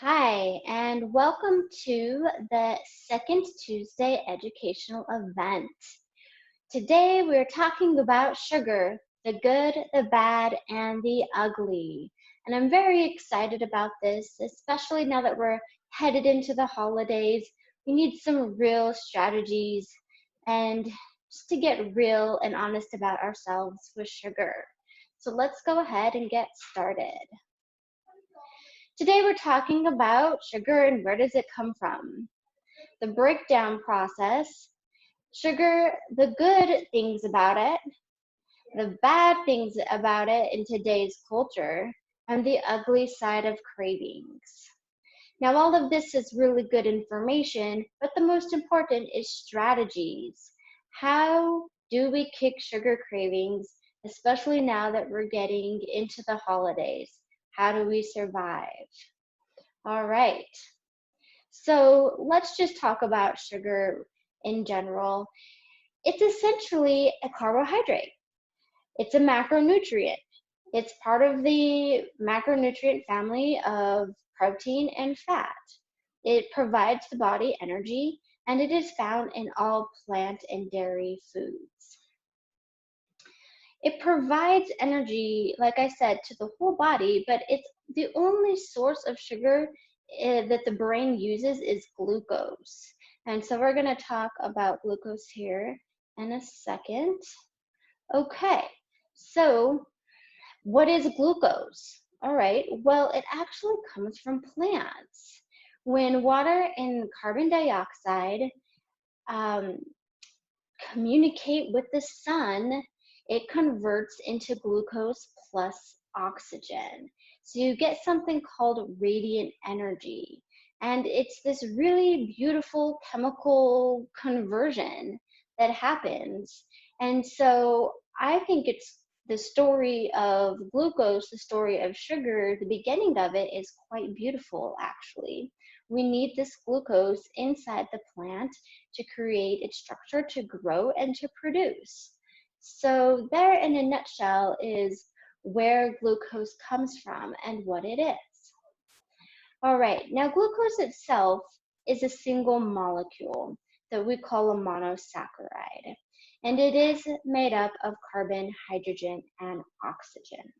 Hi, and welcome to the Second Tuesday educational event. Today we're talking about sugar, the good, the bad, and the ugly. And I'm very excited about this, especially now that we're headed into the holidays. We need some real strategies and just to get real and honest about ourselves with sugar. So let's go ahead and get started. Today we're talking about sugar and where does it come from? The breakdown process, sugar, the good things about it, the bad things about it in today's culture, and the ugly side of cravings. Now, all of this is really good information, but the most important is strategies. How do we kick sugar cravings, especially now that we're getting into the holidays? How do we survive? All right. So let's just talk about sugar in general. It's essentially a carbohydrate. It's a macronutrient. It's part of the macronutrient family of protein and fat. It provides the body energy, and it is found in all plant and dairy foods. It provides energy, like I said, to the whole body, but it's the only source of sugar that the brain uses is glucose. And so we're going to talk about glucose here in a second. Okay, so what is glucose? All right, well, it actually comes from plants. When water and carbon dioxide communicate with the sun, it converts into glucose plus oxygen. So you get something called radiant energy. And it's this really beautiful chemical conversion that happens. And so I think it's the story of glucose, the story of sugar, the beginning of it is quite beautiful, actually. We need this glucose inside the plant to create its structure to grow and to produce. So there in a nutshell is where glucose comes from and what it is. All right, now glucose itself is a single molecule that we call a monosaccharide, and it is made up of carbon, hydrogen, and oxygen.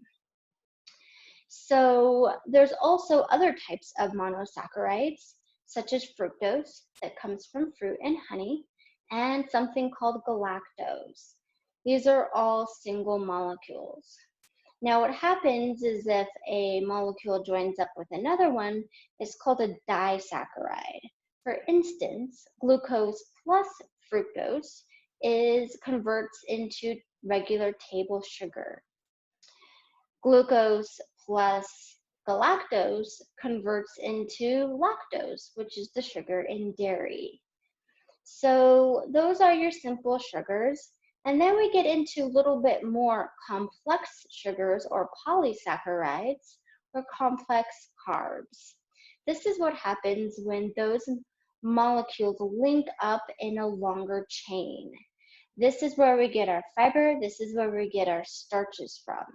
So there's also other types of monosaccharides, such as fructose that comes from fruit and honey, and something called galactose. These are all single molecules. Now what happens is if a molecule joins up with another one, it's called a disaccharide. For instance, glucose plus fructose converts into regular table sugar. Glucose plus galactose converts into lactose, which is the sugar in dairy. So those are your simple sugars. And then we get into a little bit more complex sugars or polysaccharides or complex carbs. This is what happens when those molecules link up in a longer chain. This is where we get our fiber. This is where we get our starches from.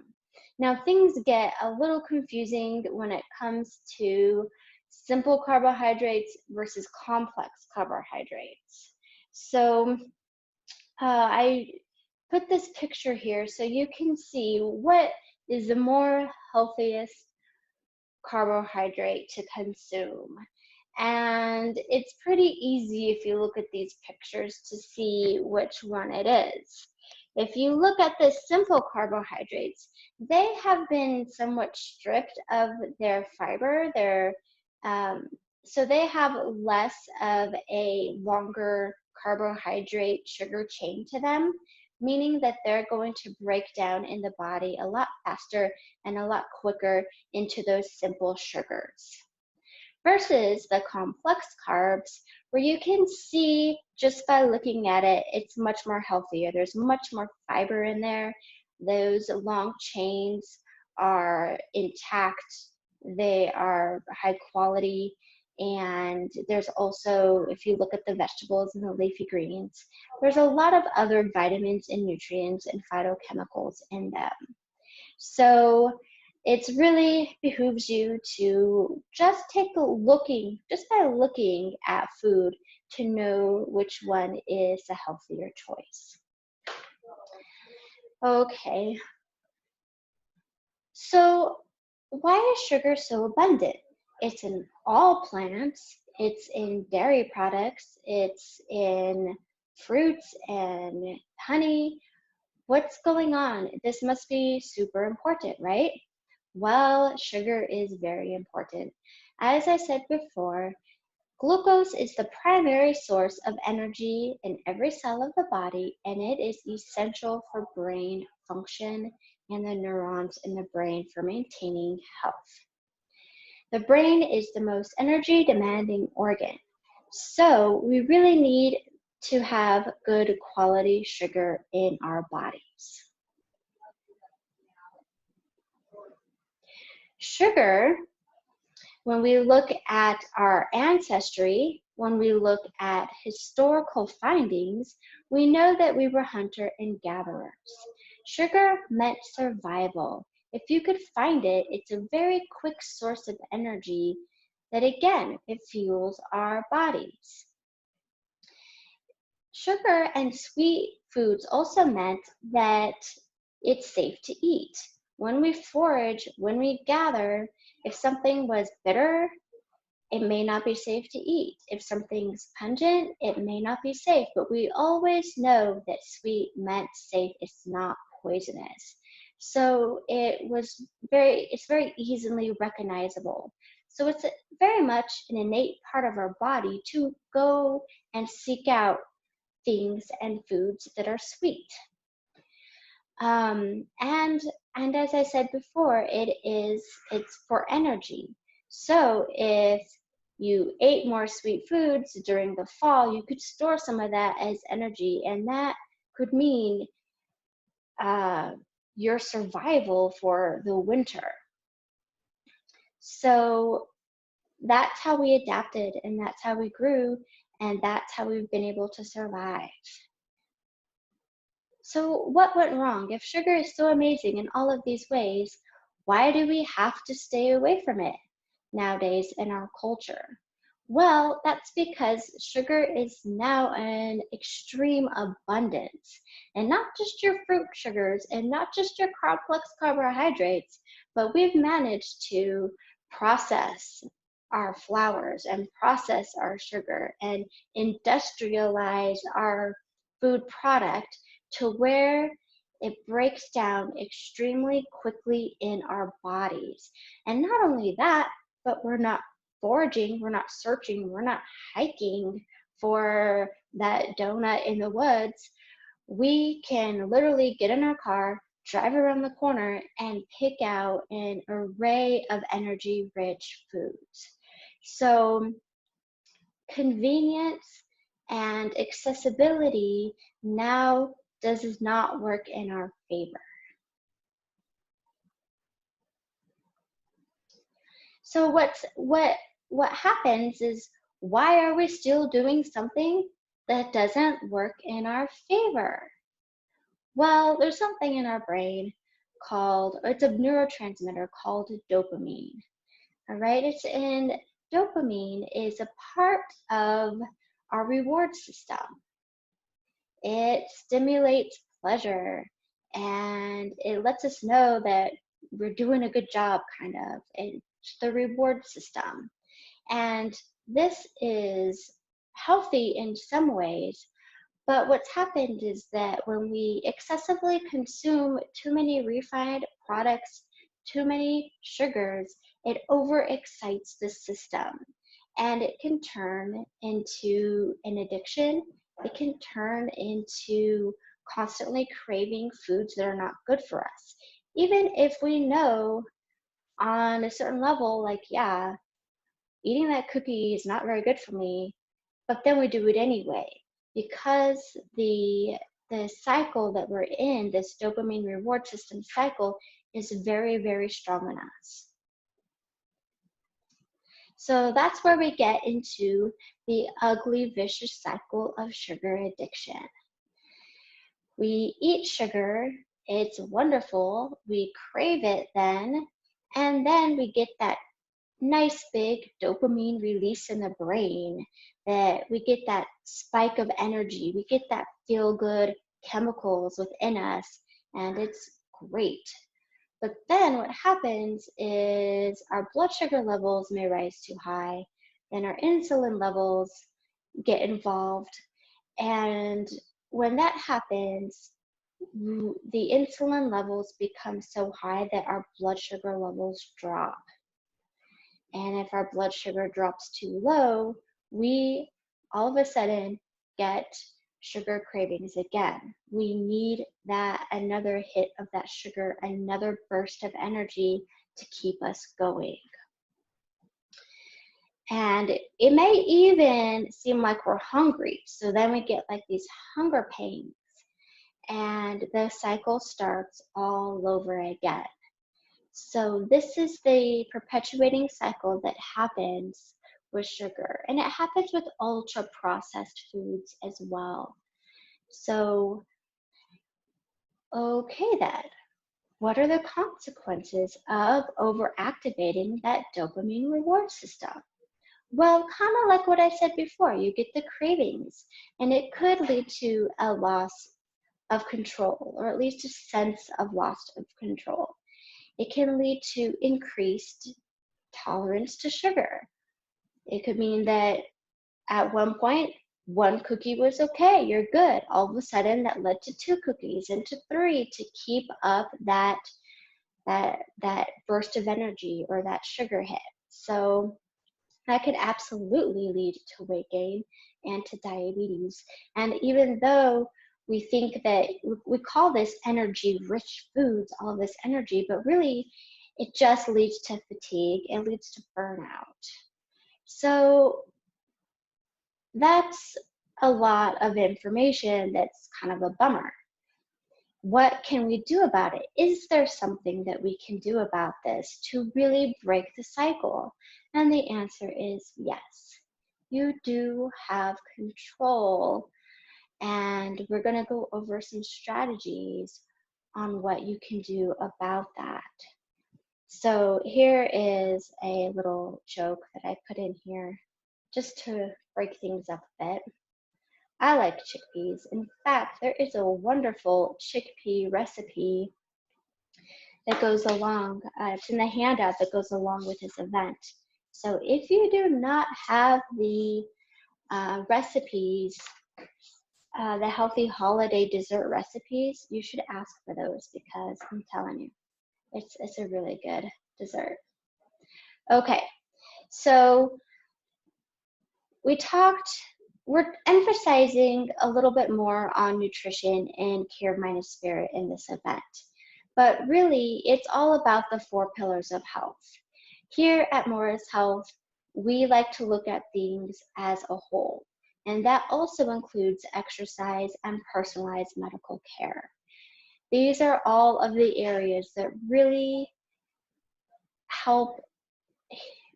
Now, things get a little confusing when it comes to simple carbohydrates versus complex carbohydrates. So I put this picture here so you can see what is the more healthiest carbohydrate to consume. And it's pretty easy if you look at these pictures to see which one it is. If you look at the simple carbohydrates, they have been somewhat stripped of their fiber. So they have less of a longer carbohydrate sugar chain to them, meaning that they're going to break down in the body a lot faster and a lot quicker into those simple sugars. Versus the complex carbs, where you can see just by looking at it, it's much more healthier. There's much more fiber in there. Those long chains are intact. They are high quality. And there's also, if you look at the vegetables and the leafy greens, there's a lot of other vitamins and nutrients and phytochemicals in them. So it's really behooves you to just just by looking at food to know which one is a healthier choice. Okay, so why is sugar so abundant? It's in all plants, it's in dairy products, it's in fruits and honey. What's going on? This must be super important, right? Well, sugar is very important. As I said before, glucose is the primary source of energy in every cell of the body, and it is essential for brain function and the neurons in the brain for maintaining health. The brain is the most energy demanding organ, so we really need to have good quality sugar in our bodies. Sugar, when we look at our ancestry, when we look at historical findings, we know that we were hunter and gatherers. Sugar meant survival. If you could find it, it's a very quick source of energy that again, it fuels our bodies. Sugar and sweet foods also meant that it's safe to eat. When we forage, when we gather, if something was bitter, it may not be safe to eat. If something's pungent, it may not be safe, but we always know that sweet meant safe, it's not poisonous. So it's very easily recognizable. So it's very much an innate part of our body to go and seek out things and foods that are sweet. Um, and and as I said before, it's for energy. So if you ate more sweet foods during the fall, you could store some of that as energy, and that could mean uh, your survival for the winter. So that's how we adapted, and that's how we grew, and that's how we've been able to survive. So, what went wrong? If sugar is so amazing in all of these ways, why do we have to stay away from it nowadays in our culture? Well, that's because sugar is now an extreme abundance. And not just your fruit sugars and not just your complex carbohydrates, but we've managed to process our flours and process our sugar and industrialize our food product to where it breaks down extremely quickly in our bodies. And not only that, but we're not foraging, we're not searching, we're not hiking for that donut in the woods. We can literally get in our car, drive around the corner, and pick out an array of energy rich foods. So, convenience and accessibility now does not work in our favor. So what happens is, why are we still doing something that doesn't work in our favor? Well, there's something in our brain it's a neurotransmitter called dopamine. All right, dopamine is a part of our reward system. It stimulates pleasure and it lets us know that we're doing a good job, kind of. It's the reward system. And this is healthy in some ways, but what's happened is that when we excessively consume too many refined products, too many sugars, it overexcites the system. And it can turn into an addiction. It can turn into constantly craving foods that are not good for us. Even if we know on a certain level, like, yeah, eating that cookie is not very good for me, but then we do it anyway because the cycle that we're in, this dopamine reward system cycle, is very, very strong on us. So that's where we get into the ugly, vicious cycle of sugar addiction. We eat sugar It's wonderful. We crave it then, and then we get that nice big dopamine release in the brain, that we get that spike of energy, we get that feel good chemicals within us, and it's great. But then what happens is our blood sugar levels may rise too high, then our insulin levels get involved, and when that happens, the insulin levels become so high that our blood sugar levels drop. And if our blood sugar drops too low, we all of a sudden get sugar cravings again. We need that another hit of that sugar, another burst of energy to keep us going. And it may even seem like we're hungry. So then we get like these hunger pains, and the cycle starts all over again. So this is the perpetuating cycle that happens with sugar, and it happens with ultra processed foods as well. So, okay then, what are the consequences of overactivating that dopamine reward system? Well, kind of like what I said before, you get the cravings, and it could lead to a loss of control, or at least a sense of loss of control. It can lead to increased tolerance to sugar. It could mean that at one point, one cookie was okay, you're good. All of a sudden, that led to 2 cookies and to 3 to keep up that burst of energy or that sugar hit. So that could absolutely lead to weight gain and to diabetes. And even though we think that we call this energy rich foods, all of this energy, but really it just leads to fatigue, it leads to burnout. So that's a lot of information that's kind of a bummer. What can we do about it? Is there something that we can do about this to really break the cycle? And the answer is yes. You do have control, and we're going to go over some strategies on what you can do about that. So here is a little joke that I put in here just to break things up a bit. I like chickpeas. In fact, there is a wonderful chickpea recipe that goes along. It's in the handout that goes along with this event. So if you do not have the recipes, the healthy holiday dessert recipes, you should ask for those, because I'm telling you, it's a really good dessert. Okay, so we're emphasizing a little bit more on nutrition and care, mind, and spirit in this event. But really, it's all about the 4 pillars of health. Here at Morris Health, we like to look at things as a whole, and that also includes exercise and personalized medical care. These are all of the areas that really help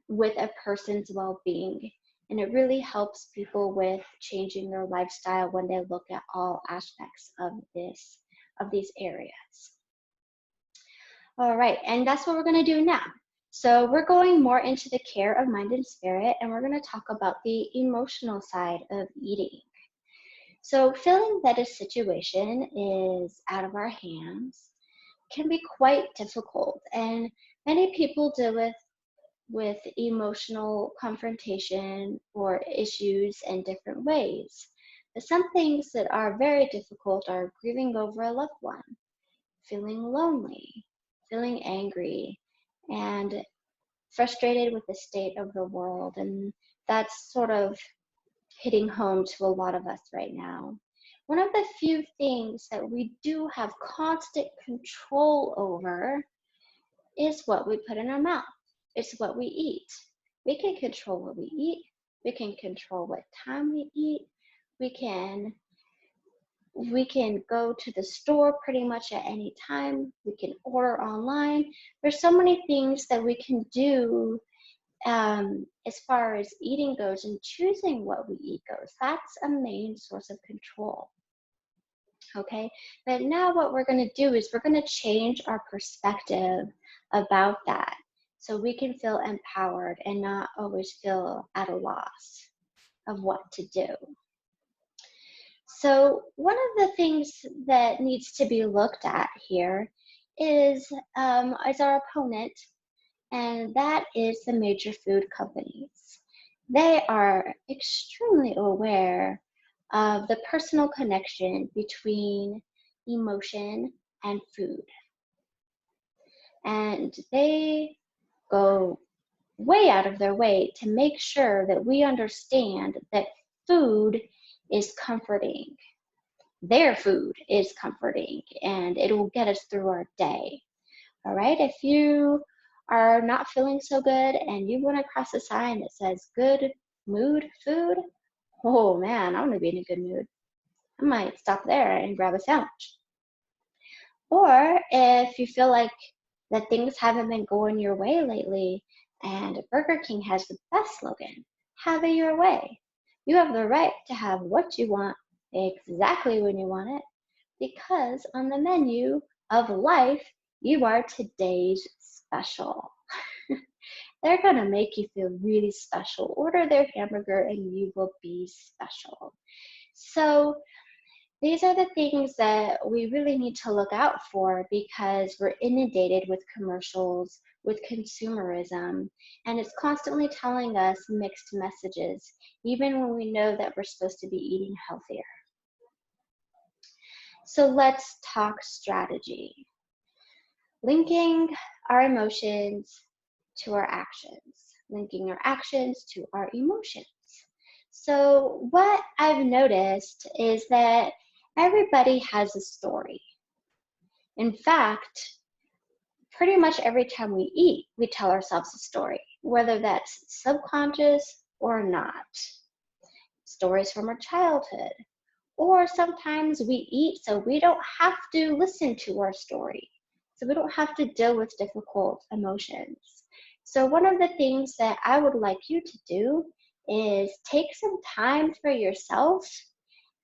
with a person's well-being, and it really helps people with changing their lifestyle when they look at all aspects of these areas. All right, and that's what we're going to do now. So we're going more into the care of mind and spirit, and we're going to talk about the emotional side of eating. So feeling that a situation is out of our hands can be quite difficult, and many people deal with emotional confrontation or issues in different ways. But some things that are very difficult are grieving over a loved one, feeling lonely, feeling angry, and frustrated with the state of the world. And that's sort of hitting home to a lot of us right now. One of the few things that we do have constant control over is what we put in our mouth. It's what we eat. We can control what we eat. We can control what time we eat. We can go to the store pretty much at any time. We can order online. There's so many things that we can do as far as eating goes, and choosing what we eat goes. That's a main source of control. okay? But now what we're gonna do is we're gonna change our perspective about that so we can feel empowered and not always feel at a loss of what to do. So one of the things that needs to be looked at here is our opponent, and that is the major food companies. They are extremely aware of the personal connection between emotion and food. And they go way out of their way to make sure that we understand that food is comforting. Their food is comforting, and it will get us through our day. All right, if you are not feeling so good and you run across a sign that says good mood food, oh man, I'm gonna be in a good mood. I might stop there and grab a sandwich. Or if you feel like that things haven't been going your way lately, and Burger King has the best slogan, have it your way. You have the right to have what you want exactly when you want it, because on the menu of life, you are today's special. They're gonna make you feel really special. Order their hamburger and you will be special. So these are the things that we really need to look out for, because we're inundated with commercials, with consumerism, and it's constantly telling us mixed messages, even when we know that we're supposed to be eating healthier. So let's talk strategy. Linking our emotions to our actions, linking our actions to our emotions. So what I've noticed is that everybody has a story. In fact, pretty much every time we eat, we tell ourselves a story, whether that's subconscious or not. Stories from our childhood. Or sometimes we eat so we don't have to listen to our story. So we don't have to deal with difficult emotions. So one of the things that I would like you to do is take some time for yourself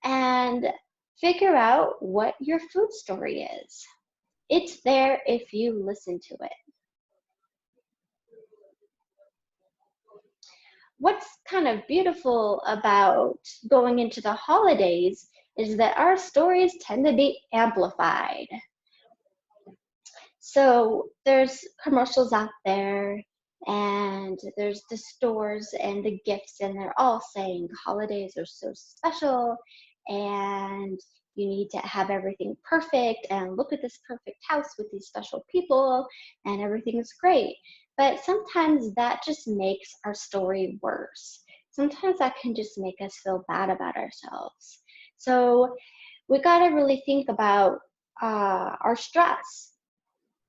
and figure out what your food story is. It's there if you listen to it. What's kind of beautiful about going into the holidays is that our stories tend to be amplified. So there's commercials out there, and there's the stores and the gifts, and they're all saying holidays are so special and you need to have everything perfect, and look at this perfect house with these special people and everything is great. But sometimes that just makes our story worse. Sometimes that can just make us feel bad about ourselves. So we got to really think about our stress.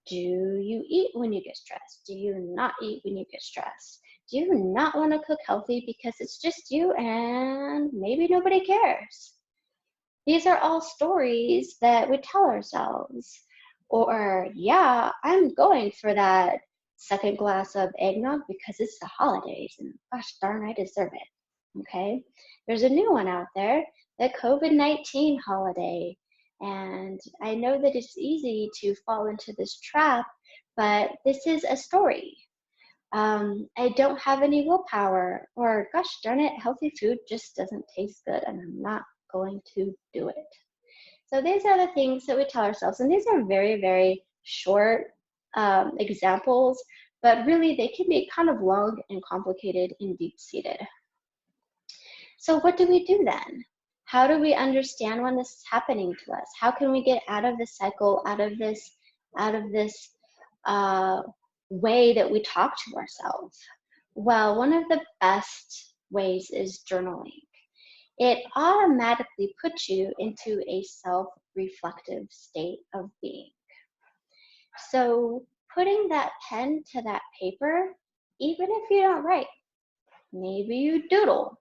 Do you eat when you get stressed? Do you not eat when you get stressed? Do you not want to cook healthy because it's just you and maybe nobody cares? These are all stories that we tell ourselves. Or, yeah, I'm going for that second glass of eggnog because it's the holidays and gosh darn, I deserve it. Okay? There's a new one out there, the COVID-19 holiday. And I know that it's easy to fall into this trap, but this is a story. I don't have any willpower, or gosh darn it, healthy food just doesn't taste good and I'm not going to do it. So these are the things that we tell ourselves, and these are very, very short examples, but really they can be kind of long and complicated and deep-seated. So what do we do then? How do we understand when this is happening to us? How can we get out of this cycle, out of this way that we talk to ourselves? Well, one of the best ways is journaling. It automatically puts you into a self-reflective state of being. So putting that pen to that paper, even if you don't write, maybe you doodle,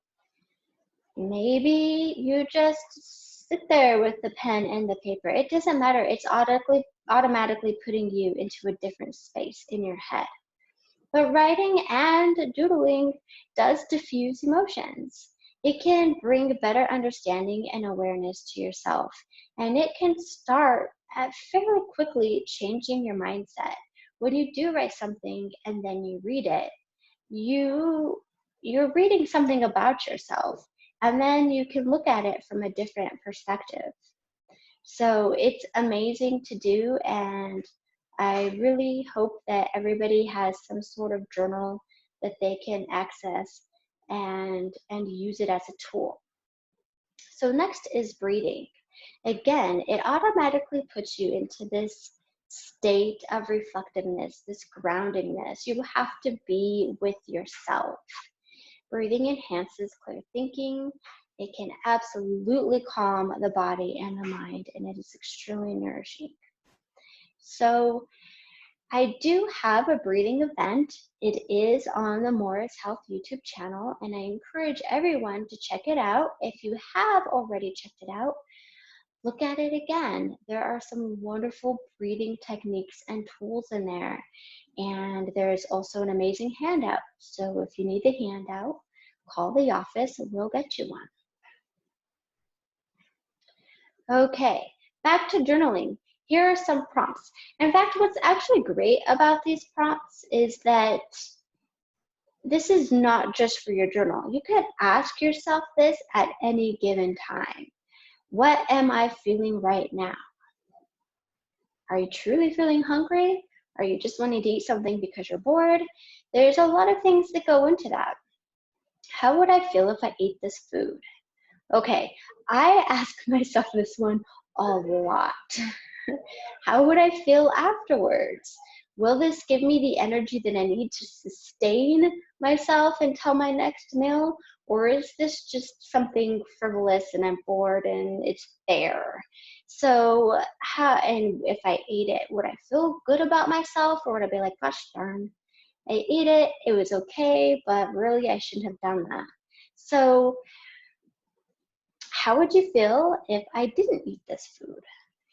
maybe you just sit there with the pen and the paper. It doesn't matter. It's automatically putting you into a different space in your head. But writing and doodling does diffuse emotions. It can bring better understanding and awareness to yourself. And it can start at fairly quickly changing your mindset. When you do write something and then you read it, you're reading something about yourself, and then you can look at it from a different perspective. So it's amazing to do, and I really hope that everybody has some sort of journal that they can access and use it as a tool. So next is breathing. Again, it automatically puts you into this state of reflectiveness, this groundedness. You have to be with yourself. Breathing enhances clear thinking. It can absolutely calm the body and the mind, and it is extremely nourishing. So I do have a breathing event. It is on the Morris Health YouTube channel, and I encourage everyone to check it out. If you have already checked it out, look at it again. There are some wonderful breathing techniques and tools in there. And there's also an amazing handout. So if you need the handout, call the office and we'll get you one. Okay, back to journaling. Here are some prompts. In fact, what's actually great about these prompts is that this is not just for your journal. You can ask yourself this at any given time. What am I feeling right now? Are you truly feeling hungry? Are you just wanting to eat something because you're bored? There's a lot of things that go into that. How would I feel if I ate this food? Okay, I ask myself this one a lot. How would I feel afterwards? Will this give me the energy that I need to sustain myself until my next meal? Or is this just something frivolous and I'm bored and it's there? So and if I ate it, would I feel good about myself, or would I be like, gosh darn, I ate it, it was okay, but really I shouldn't have done that. So how would you feel if I didn't eat this food?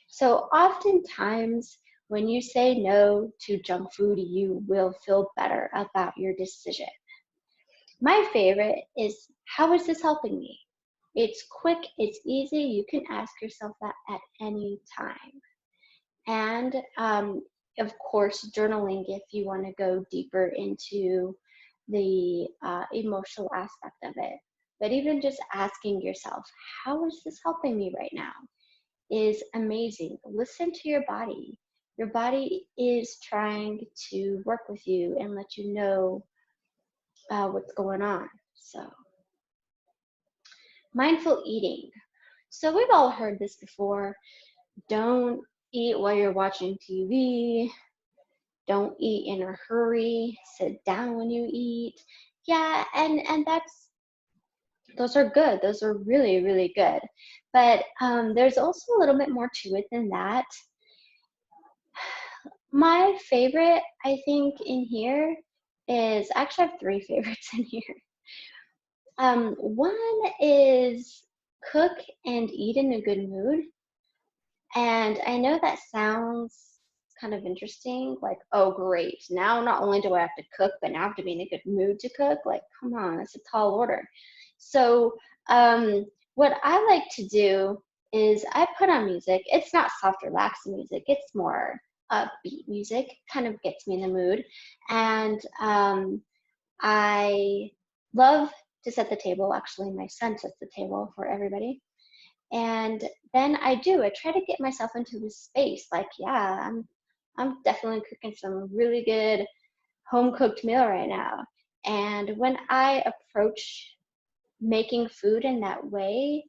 So oftentimes when you say no to junk food, you will feel better about your decision. My favorite is, how is this helping me? It's quick, it's easy. You can ask yourself that at any time. And of course, journaling if you want to go deeper into the emotional aspect of it. But even just asking yourself, how is this helping me right now, is amazing. Listen to your body. Your body is trying to work with you and let you know what's going on. So, mindful eating. So, we've all heard this before. Don't eat while you're watching TV. Don't eat in a hurry. Sit down when you eat. Yeah, and those are good. Those are really, really good. But there's also a little bit more to it than that. My favorite, I think, in here is, actually I have three favorites in here. One is cook and eat in a good mood. And I know that sounds kind of interesting, like, oh, great. Now not only do I have to cook, but now I have to be in a good mood to cook. Like, come on, that's a tall order. So what I like to do is I put on music. It's not soft, relaxing music. It's more upbeat music, kind of gets me in the mood. And I love to set the table. Actually, my son sets the table for everybody. And then I try to get myself into this space. Like, yeah, I'm definitely cooking some really good home cooked meal right now. And when I approach making food in that way,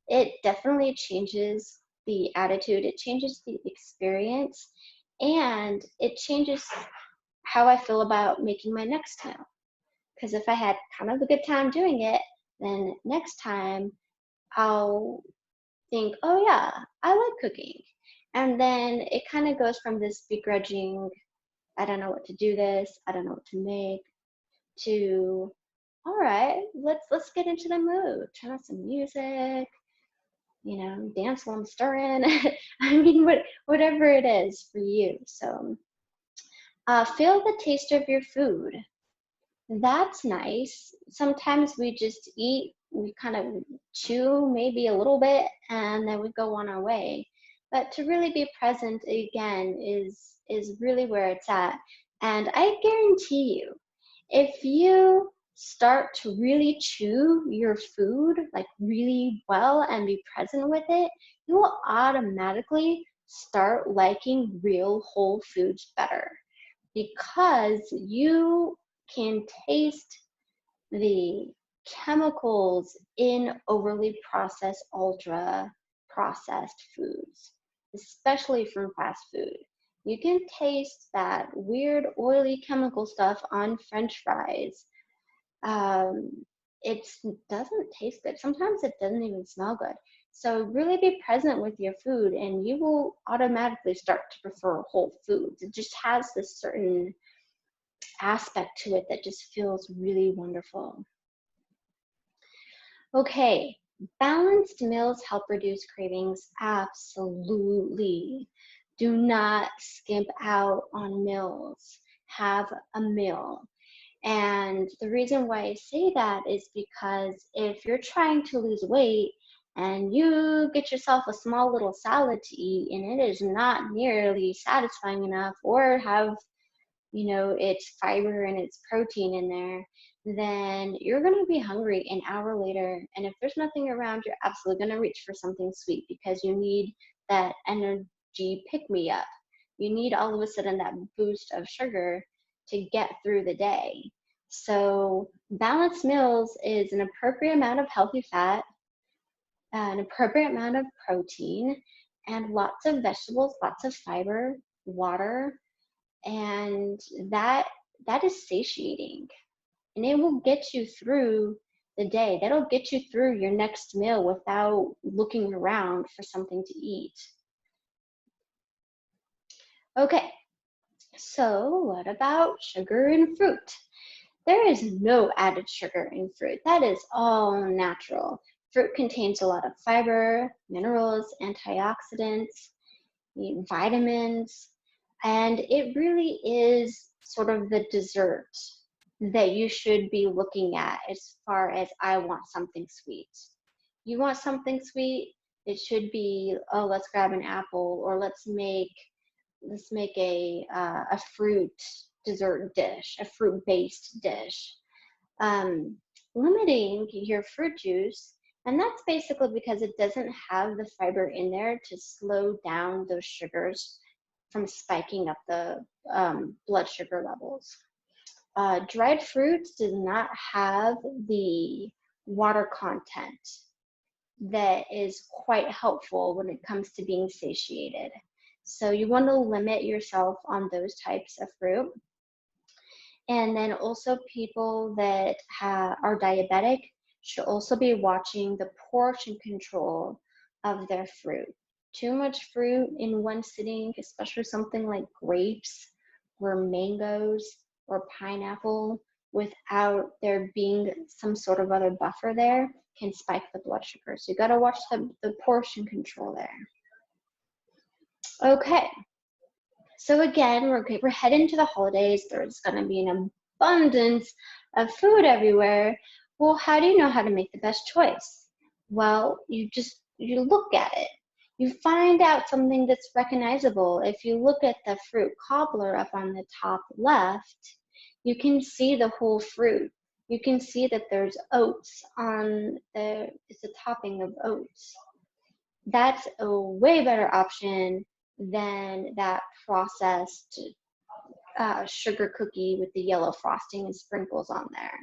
it definitely changes the attitude, it changes the experience, and it changes how I feel about making my next meal. Because if I had kind of a good time doing it, then next time I'll think, oh yeah, I like cooking. And then it kind of goes from this begrudging, I don't know what to do this, I don't know what to make, to, all right, let's get into the mood. Turn on some music, dance while I'm stirring. I mean, whatever it is for you. So feel the taste of your food. That's nice. Sometimes we just eat we kind of chew maybe a little bit and then we go on our way. But to really be present again is really where it's at. And I guarantee you, if you start to really chew your food like really well and be present with it, you will automatically start liking real whole foods better because you can taste the chemicals in overly processed, ultra processed foods, especially from fast food. You can taste that weird oily chemical stuff on French fries. Um, it doesn't taste good. Sometimes it doesn't even smell good. So really be present with your food and you will automatically start to prefer whole foods. It just has this certain aspect to it that just feels really wonderful. Okay, balanced meals help reduce cravings. Absolutely. Do not skimp out on meals. Have a meal. And the reason why I say that is because if you're trying to lose weight and you get yourself a small little salad to eat and it is not nearly satisfying enough or have its fiber and its protein in there, then you're going to be hungry an hour later. And if there's nothing around, you're absolutely going to reach for something sweet because you need that energy pick me up. You need all of a sudden that boost of sugar to get through the day. So, balanced meals is an appropriate amount of healthy fat, an appropriate amount of protein, and lots of vegetables, lots of fiber, water, and that is satiating, and it will get you through the day. That'll get you through your next meal without looking around for something to eat. Okay, so what about sugar and fruit? There is no added sugar in fruit. That is all natural. Fruit contains a lot of fiber, minerals, antioxidants, vitamins, and it really is sort of the dessert that you should be looking at as far as I want something sweet. You want something sweet, it should be, oh, let's grab an apple or let's make a fruit dessert dish, a fruit based dish. Um, Limiting your fruit juice, and that's basically because it doesn't have the fiber in there to slow down those sugars from spiking up the blood sugar levels. Dried fruits does not have the water content that is quite helpful when it comes to being satiated. So you want to limit yourself on those types of fruit. And then also people that are diabetic should also be watching the portion control of their fruit. Too much fruit in one sitting, especially something like grapes or mangoes or pineapple, without there being some sort of other buffer there, can spike the blood sugar. So you got to watch the portion control there. Okay, so again, we're heading to the holidays. There's going to be an abundance of food everywhere. Well, how do you know how to make the best choice? Well, you look at it. You find out something that's recognizable. If you look at the fruit cobbler up on the top left, you can see the whole fruit. You can see that there's oats it's a topping of oats. That's a way better option than that processed sugar cookie with the yellow frosting and sprinkles on there,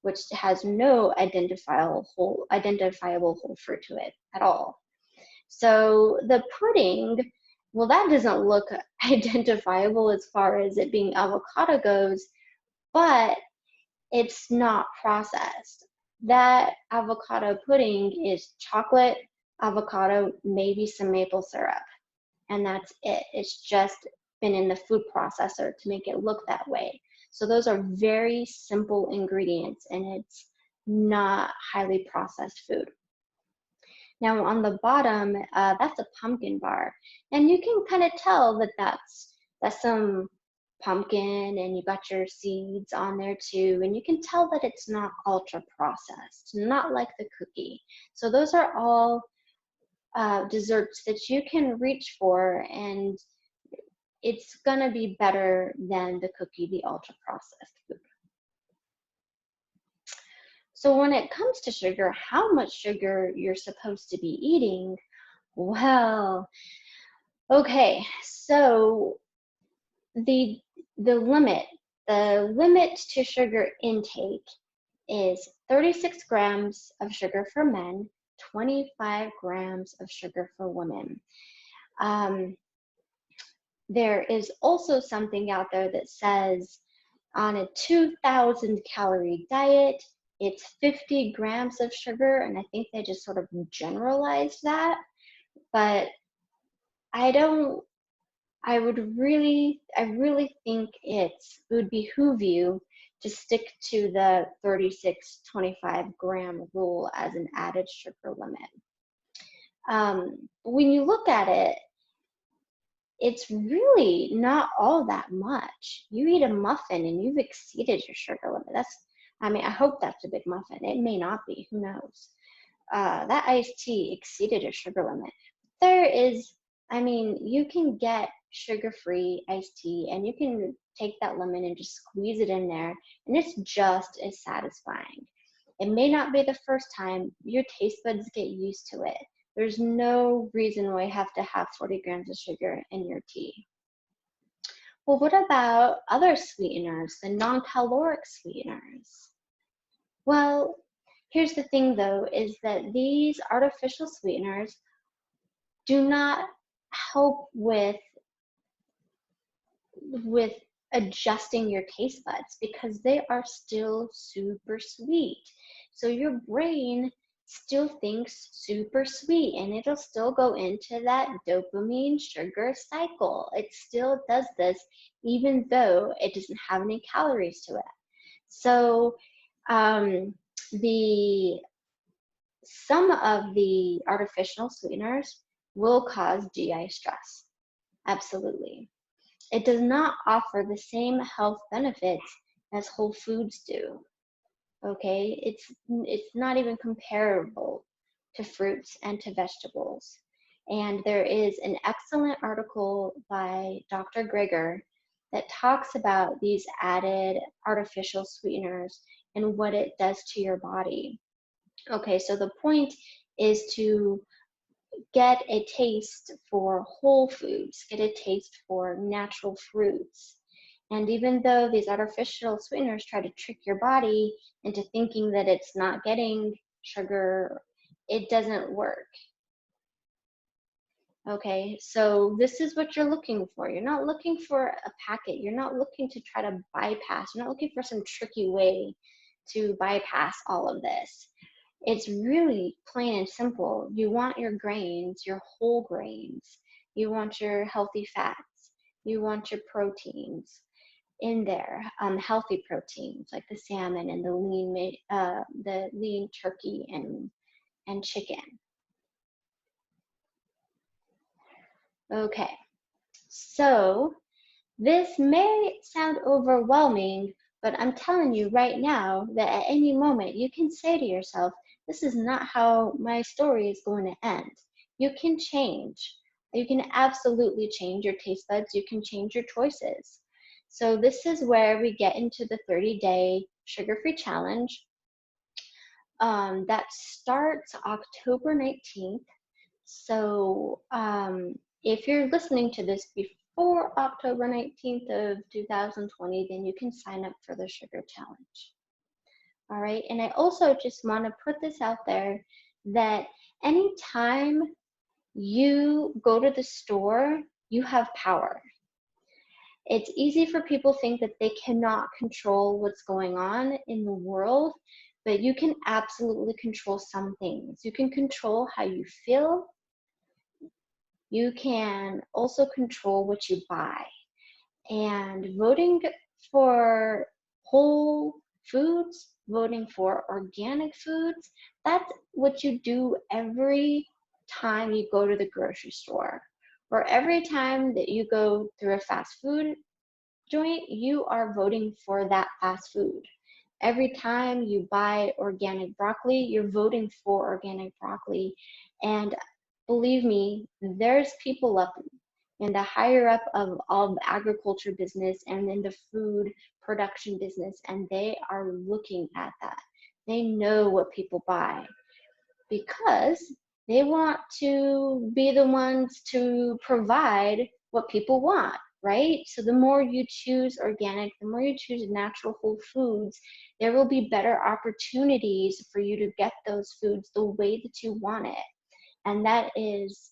which has no identifiable whole fruit to it at all. So the pudding, well, that doesn't look identifiable as far as it being avocado goes, but it's not processed. That avocado pudding is chocolate, avocado, maybe some maple syrup, and that's it. It's just been in the food processor to make it look that way. So those are very simple ingredients, and it's not highly processed food. Now on the bottom, that's a pumpkin bar, and you can kind of tell that that's some pumpkin, and you got your seeds on there too. And you can tell that it's not ultra processed, not like the cookie. So those are all desserts that you can reach for, and it's gonna be better than the cookie, the ultra processed food. So when it comes to sugar, how much sugar you're supposed to be eating, well, okay, so the limit, the limit to sugar intake is 36 grams of sugar for men, 25 grams of sugar for women. There is also something out there that says on a 2,000 calorie diet, it's 50 grams of sugar, and I think they just sort of generalized that. But I don't, I really think it would behoove you to stick to the 36, 25-gram rule as an added sugar limit. When you look at it, it's really not all that much. You eat a muffin and you've exceeded your sugar limit. I mean, I hope that's a big muffin. It may not be, who knows? That iced tea exceeded your sugar limit. There is, I mean, you can get sugar-free iced tea and you can take that lemon and just squeeze it in there, and it's just as satisfying. It may not be the first time, your taste buds get used to it. There's no reason why you have to have 40 grams of sugar in your tea. Well, what about other sweeteners, the non-caloric sweeteners? Well, here's the thing though, is that these artificial sweeteners do not help with adjusting your taste buds because they are still super sweet. So your brain still thinks super sweet, and it'll still go into that dopamine sugar cycle. It still does this even though it doesn't have any calories to it. So some of the artificial sweeteners will cause GI stress. Absolutely. It does not offer the same health benefits as whole foods do. Okay, it's not even comparable to fruits and to vegetables. And there is an excellent article by Dr. Greger that talks about these added artificial sweeteners and what it does to your body. Okay, so the point is to get a taste for whole foods, get a taste for natural fruits. And even though these artificial sweeteners try to trick your body into thinking that it's not getting sugar, it doesn't work. Okay, so this is what you're looking for. You're not looking for a packet. You're not looking to try to bypass. You're not looking for some tricky way to bypass all of this. It's really plain and simple. You want your grains, your whole grains. You want your healthy fats. You want your proteins in there, healthy proteins like the salmon and the lean turkey and chicken. Okay, so this may sound overwhelming, but I'm telling you right now that at any moment you can say to yourself, this is not how my story is going to end. You can change. You can absolutely change your taste buds. You can change your choices. So this is where we get into the 30-day sugar-free challenge. That starts October 19th. So if you're listening to this before October 19th of 2020, then you can sign up for the sugar challenge. All right, and I also just want to put this out there that anytime you go to the store, you have power. It's easy for people to think that they cannot control what's going on in the world, but you can absolutely control some things. You can control how you feel. You can also control what you buy. And voting for whole foods, voting for organic foods, that's what you do every time you go to the grocery store, or every time that you go through a fast food joint, you are voting for that fast food. Every time you buy organic broccoli, you're voting for organic broccoli. And believe me, there's people up in the higher up of all the agriculture business and in the food production business, and they are looking at that. They know what people buy because they want to be the ones to provide what people want, right? So the more you choose organic, the more you choose natural whole foods, there will be better opportunities for you to get those foods the way that you want it. And that is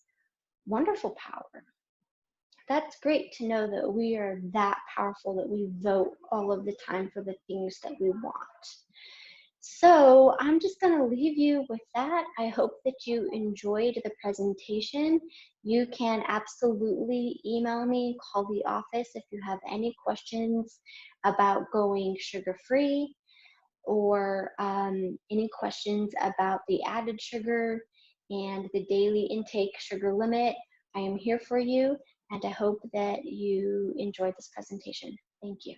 wonderful power. That's great to know that we are that powerful that we vote all of the time for the things that we want. So I'm just going to leave you with that. I hope that you enjoyed the presentation. You can absolutely email me, call the office if you have any questions about going sugar-free or any questions about the added sugar and the daily intake sugar limit. I am here for you, and I hope that you enjoyed this presentation. Thank you.